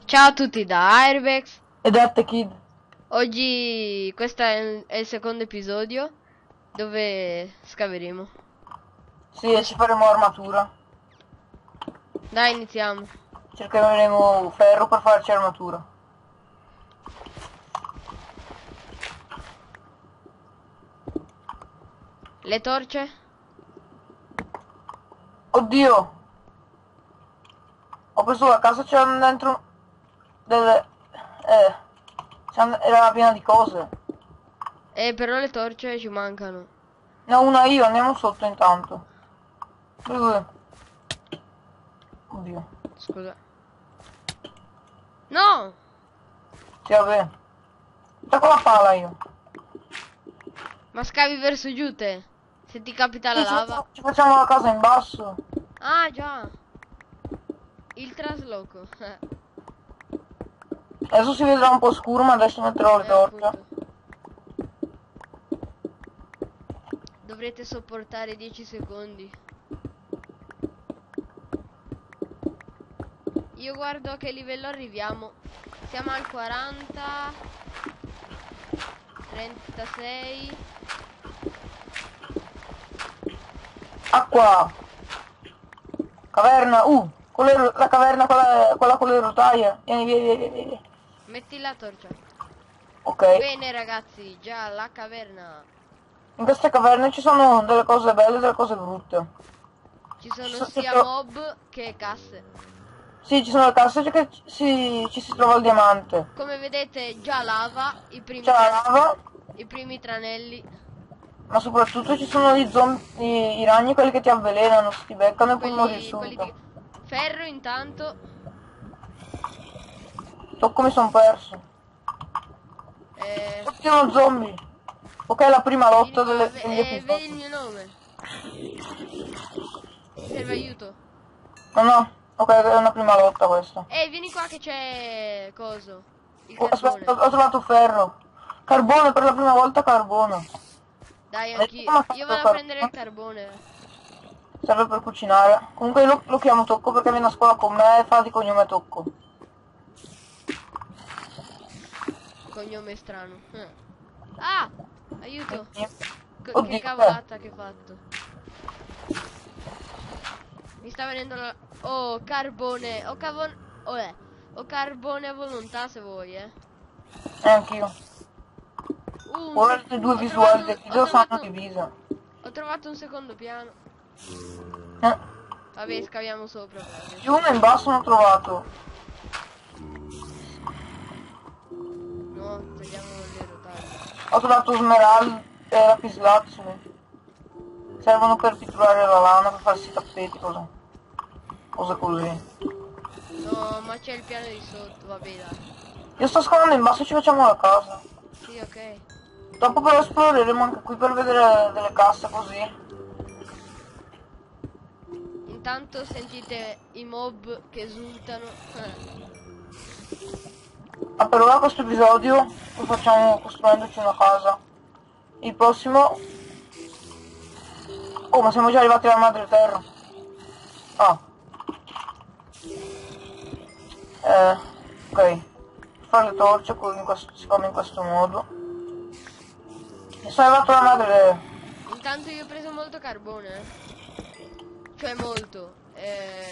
Ciao a tutti da Airbex. Ed è The Kid. Oggi questo è il secondo episodio dove scaveremo. Sì, e ci faremo armatura. Dai, iniziamo. Cercheremo ferro per farci armatura. Le torce? Oddio! Ho preso la casa, c'erano dentro delle... era piena di cose. Però le torce ci mancano. Ne ho una io, andiamo sotto intanto. Dove? Oddio. Scusa. No! Sì, vabbè. Sta con la pala io. Ma scavi verso giù te. Se ti capita la Sì, lava. ci facciamo la casa in basso. Ah, già. Il trasloco. Adesso si vedrà un po' scuro, ma adesso metterò le torce. Appunto. Dovrete sopportare 10 secondi. Io guardo a che livello arriviamo. Siamo al 40, 36. Acqua! Caverna! La caverna, quella con le rotaie. Vieni, vieni, vieni, vieni. Metti la torcia. Ok. Bene ragazzi, già la caverna. In queste caverne ci sono delle cose belle e delle cose brutte. Ci Ci sono so- sia so- mob che casse. sì, ci sono le casse che ci si trova il diamante. Come vedete già lava, C'è la lava, i primi tranelli. ma soprattutto ci sono gli zombie, i ragni, quelli che ti avvelenano, se ti beccano e puoi morire Quelli di subito. ferro intanto. Tocco, mi son perso. Eh, Tutti uno zombie. Ok, la prima vieni lotta qua, degli vedi il episodi. mio nome. Ti serve aiuto. No, no, ok, è una prima lotta questa. Vieni qua che c'è coso. Il Oh, aspetta, carbone. ho trovato ferro. Carbone, per la prima volta carbone. Dai, Hai detto anch'io. come ha Io fatto il vado a prendere il carbone? carbone. Serve per cucinare. Comunque io lo chiamo Tocco perché viene a scuola con me e fa di cognome Tocco. Cognome strano. Ah! Aiuto! Che Oddio, cavolata che ho fatto. Mi sta venendo la... Oh, carbone. Ho carbone a volontà se vuoi, eh. anch'io. Ora le due Ho visuali trovato del video sono divise. ho trovato un secondo piano. Eh, Vabbè, scaviamo sopra per Più adesso. uno in basso non ho trovato. No, togliamo le rotaie. Ho trovato smeraldi e lapislazzuli. Servono per pitturare la lana, per farsi i tappeti, cose così. No, ma c'è il piano di sotto, vabbè dai. Io sto scalando in basso e ci facciamo la casa. Sì, ok. Dopo però esploreremo anche qui per vedere delle casse così. Intanto sentite i mob che esultano. Ma per ora questo episodio lo facciamo costruendoci una casa. Il prossimo... Oh, ma siamo già arrivati alla madreterra. Ah. Ok. Fare le torce si fa in questo modo. E sono arrivato alla madre... Intanto io ho preso molto carbone, eh. Cioè molto.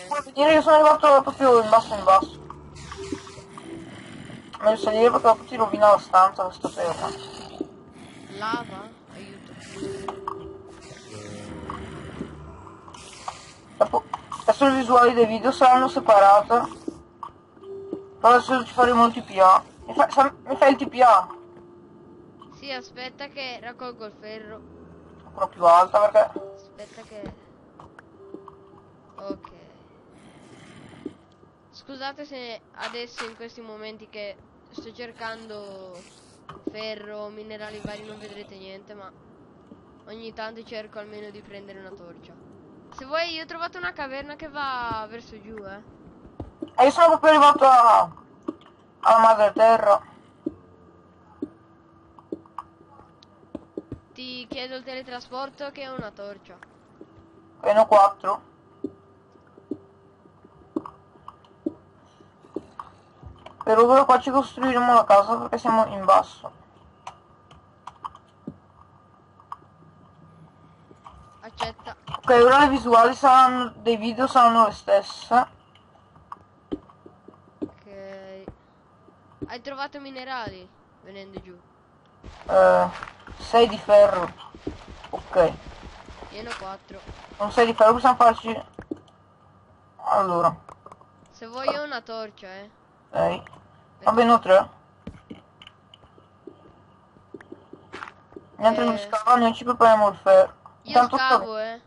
Vuoi vedere che sono arrivato proprio in basso in basso. Meglio salire perché dopo ti rovina la stanza questa terra. Lava? Aiuto. Dopo, adesso le visuali dei video saranno separate. Però adesso ci faremo il TPA. Mi fai il TPA? Sì, aspetta che raccolgo il ferro. Ancora più alta perché... Aspetta che... Ok. Scusate se adesso in questi momenti che sto cercando ferro, minerali vari non vedrete niente, ma ogni tanto cerco almeno di prendere una torcia. Se vuoi io ho trovato una caverna che va verso giù, eh. E io sono proprio arrivato alla madre terra. Ti chiedo il teletrasporto che è una torcia. Meno 4. Per ora qua ci costruiremo la casa perché siamo in basso. Accetta. Ok, ora le visuali saranno, dei video saranno le stesse. Ok. Hai trovato minerali? Venendo giù. 6 di ferro. Ok. Io ne ho 4. Con 6 di ferro possiamo farci... Allora, Se vuoi ho una torcia, 6. Va Ecco bene, ho qua. 3. Mentre lui Eh, scava noi ci prepariamo il ferro. io Intanto sto... scavo, E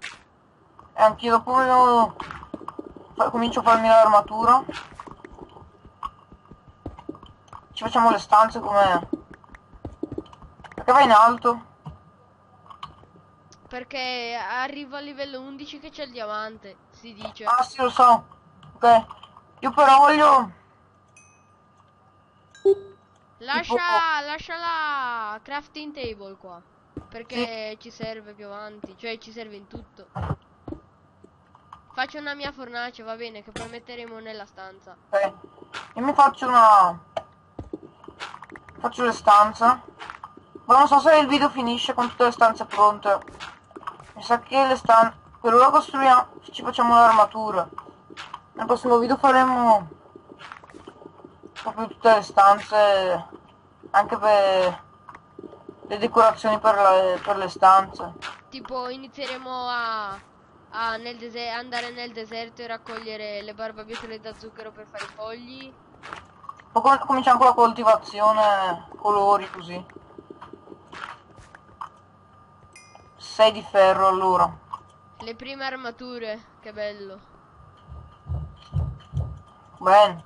anch'io dopo comincio a farmi l'armatura. Ci facciamo le stanze com'è. Perché vai in alto? Perché arrivo a livello 11 che c'è il diamante, si dice. Ah sì, lo so. Ok. Io però voglio... Tipo... Lascia la crafting table qua. Sì. Perché ci serve più avanti, cioè ci serve in tutto. Faccio una mia fornace, va bene, che poi metteremo nella stanza. Ok. Io mi faccio una... Faccio le stanze. Ma non so se il video finisce con tutte le stanze pronte. Mi sa che le stanze... Per ora costruiamo... Ci facciamo l'armatura. Nel prossimo video faremo... proprio tutte le stanze. Anche per... le decorazioni per le stanze. Tipo inizieremo andare nel deserto e raccogliere le barbabietole da zucchero per fare i fogli. Poi cominciamo con la coltivazione, colori così. 6 di ferro allora. Le prime armature, che bello. Bene.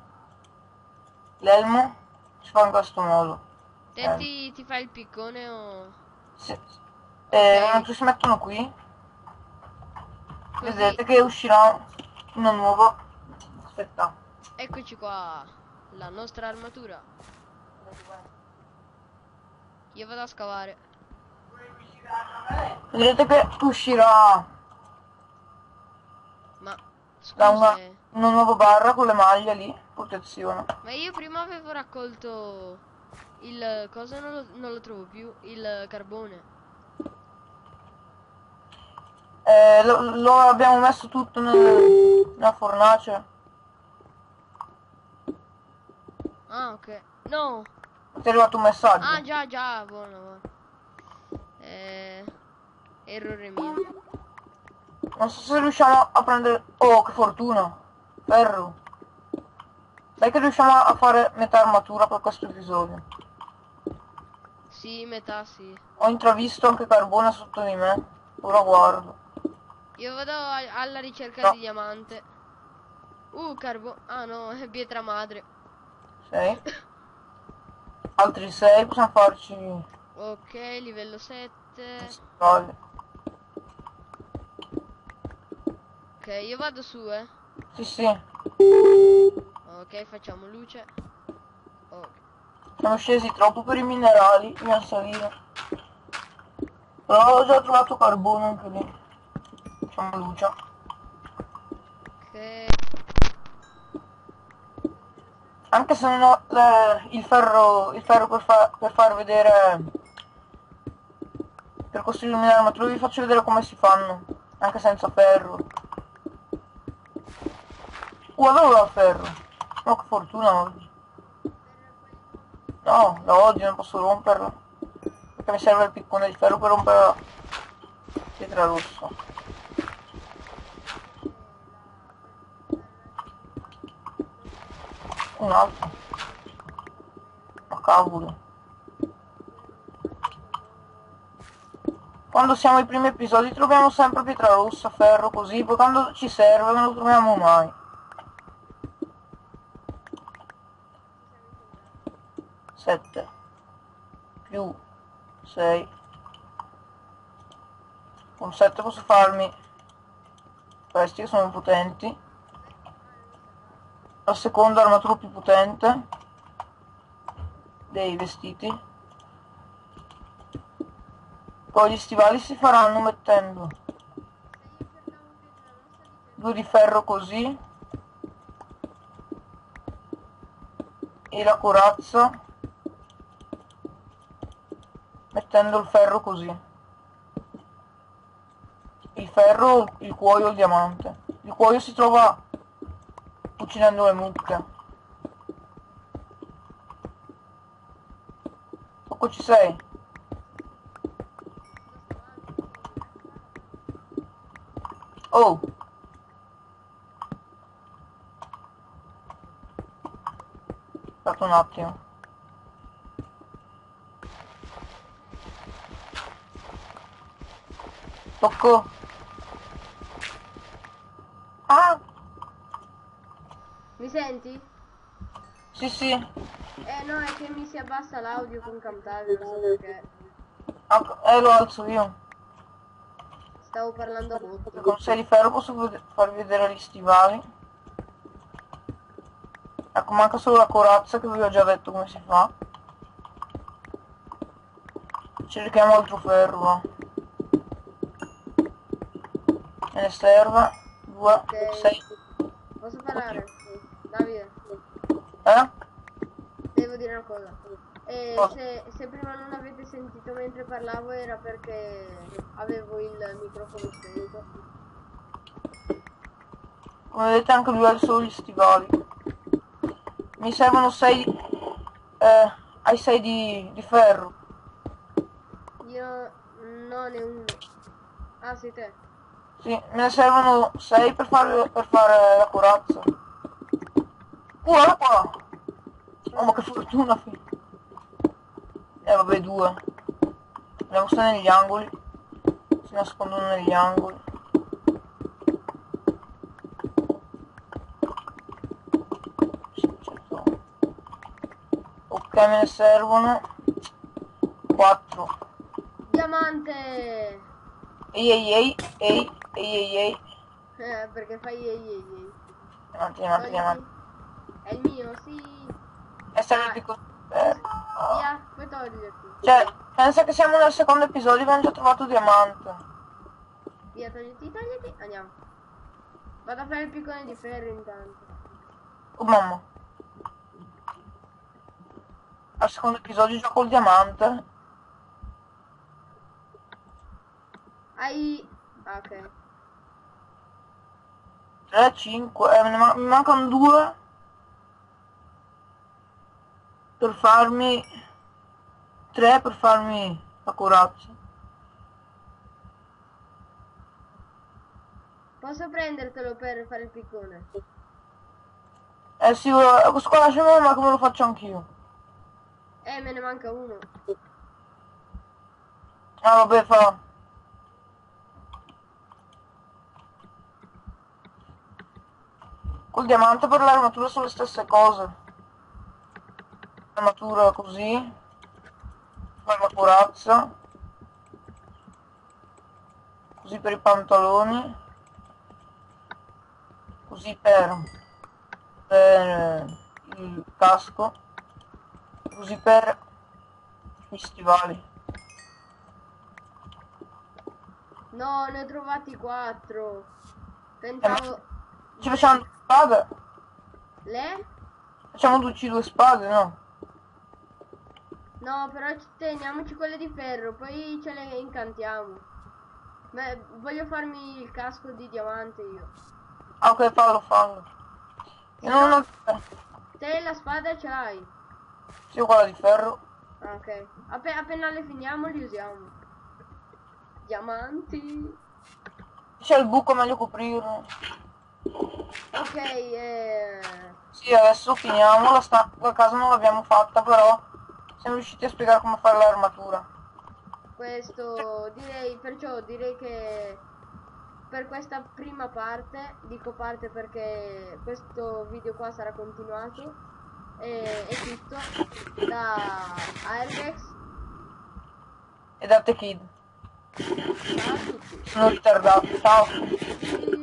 L'elmo si fa in questo modo. Te ti fai il piccone o... Sì. Ok, Mentre si mettono qui, così, vedete che uscirà una nuova... Aspetta. eccoci qua, la nostra armatura. Io vado a scavare. Vedete che uscirà Ma, da scusa, una nuova barra con le maglie lì, protezione. ma io prima avevo raccolto il... cosa non lo trovo più? Il carbone. Lo abbiamo messo tutto nella fornace. Ah, ok. No! Ti è arrivato un messaggio. Ah, già, buono, buono. Errore mio. Non so se riusciamo a prendere... Oh, che fortuna! Ferro. Dai che riusciamo a fare metà armatura per questo episodio. Sì, metà sì. Ho intravisto anche carbone sotto di me. Ora guardo. Io vado alla ricerca No. di diamante. Ah no, è pietra madre. 6. Altri 6, possiamo farci... Ok, livello 7. Vale. Ok, io vado su, Sì, sì. Ok, facciamo luce. Ok. Siamo scesi troppo per i minerali. Dobbiamo salire. Però ho già trovato carbone anche lì. Facciamo luce. Ok. Anche se non ho il ferro per far vedere... Per costruire un'armatura vi faccio vedere come si fanno. Anche senza ferro. Avevo il ferro. Oh, che fortuna oggi. No, la odio, non posso romperla. Perché mi serve il piccone di ferro per rompere la pietra rossa. Un altro. Ma cavolo. Quando siamo ai primi episodi troviamo sempre pietra rossa, ferro, così, poi quando ci serve non lo troviamo mai. 7 più 6. Con 7 posso farmi questi che sono potenti. La seconda armatura più potente dei vestiti. Poi gli stivali si faranno mettendo 2 di ferro così. e la corazza, mettendo il ferro così. Il ferro, il cuoio e il diamante. Il cuoio si trova uccidendo le mucche. Poco ci sei? Oh! Aspetta un attimo. Tocco. Ah! Mi senti? Sì, sì. No, è che mi si abbassa l'audio con Camtasia, non so perché. Lo alzo io. Stavo parlando a botto. Con 6 di ferro posso farvi vedere gli stivali. Ecco, manca solo la corazza che vi ho già detto come si fa. Cerchiamo altro ferro, va. Me ne serve 2, Ok. 6. Posso parlare? Davide, devo dire una cosa. Cosa? Se prima non avete sentito mentre parlavo era perché avevo il microfono spento. Come vedete anche lui ha solo gli stivali. Mi servono 6 hai 6 di ferro. Io no, ne ho uno. Ah, sei te. Sì, me ne servono 6 per fare la corazza. Guarda qua! Oh, ma che fortuna, figlio. Vabbè, 2. Andiamo sta negli angoli. Si nascondono negli angoli. Ok, me ne servono 4. Diamante! Ehi, ehi, ehi, ehi, ehi, ehi, ehi. Perché fai ehi. Diamanti, diamanti, Togliti. diamanti. È il mio, sì. E serve così. Via, puoi toglierti. Cioè, pensa che siamo nel secondo episodio e abbiamo già trovato diamante. Via, togliti. Andiamo. Vado a fare il piccone di ferro intanto. Oh mamma. Al secondo episodio già col diamante. Hai... Ah, ok. 3, 5, mi mancano 2 per farmi 3 per farmi la corazza. Posso prendertelo per fare il piccone? Eh sì, questo qua lasciamolo, ma come lo faccio anch'io? Me ne manca uno. Ah vabbè, fa. Col diamante per l'armatura sono le stesse cose. L'armatura così. Fai la corazza. Così per i pantaloni. Così per il casco. Così per gli stivali. No, ne ho trovati 4. Ma Pensavo... ci facciamo 2 spade? Le? Facciamo 2 spade, no? No, però teniamoci quelle di ferro, poi ce le incantiamo. Ma voglio farmi il casco di diamante io. Ah ok, fallo. Io non ho... Te la spada ce l'hai? Sì, ho quella di ferro. Ah, ok. Appena le finiamo li usiamo. Diamanti. C'è il buco, meglio coprirlo. Ok, Sì, adesso finiamo, la casa non l'abbiamo fatta, però siamo riusciti a spiegare come fare l'armatura. questo direi che per questa prima parte, dico parte perché questo video qua sarà continuato, è tutto da Airbex. E da The Kid. Ciao a tutti. Sono ritardato, ciao.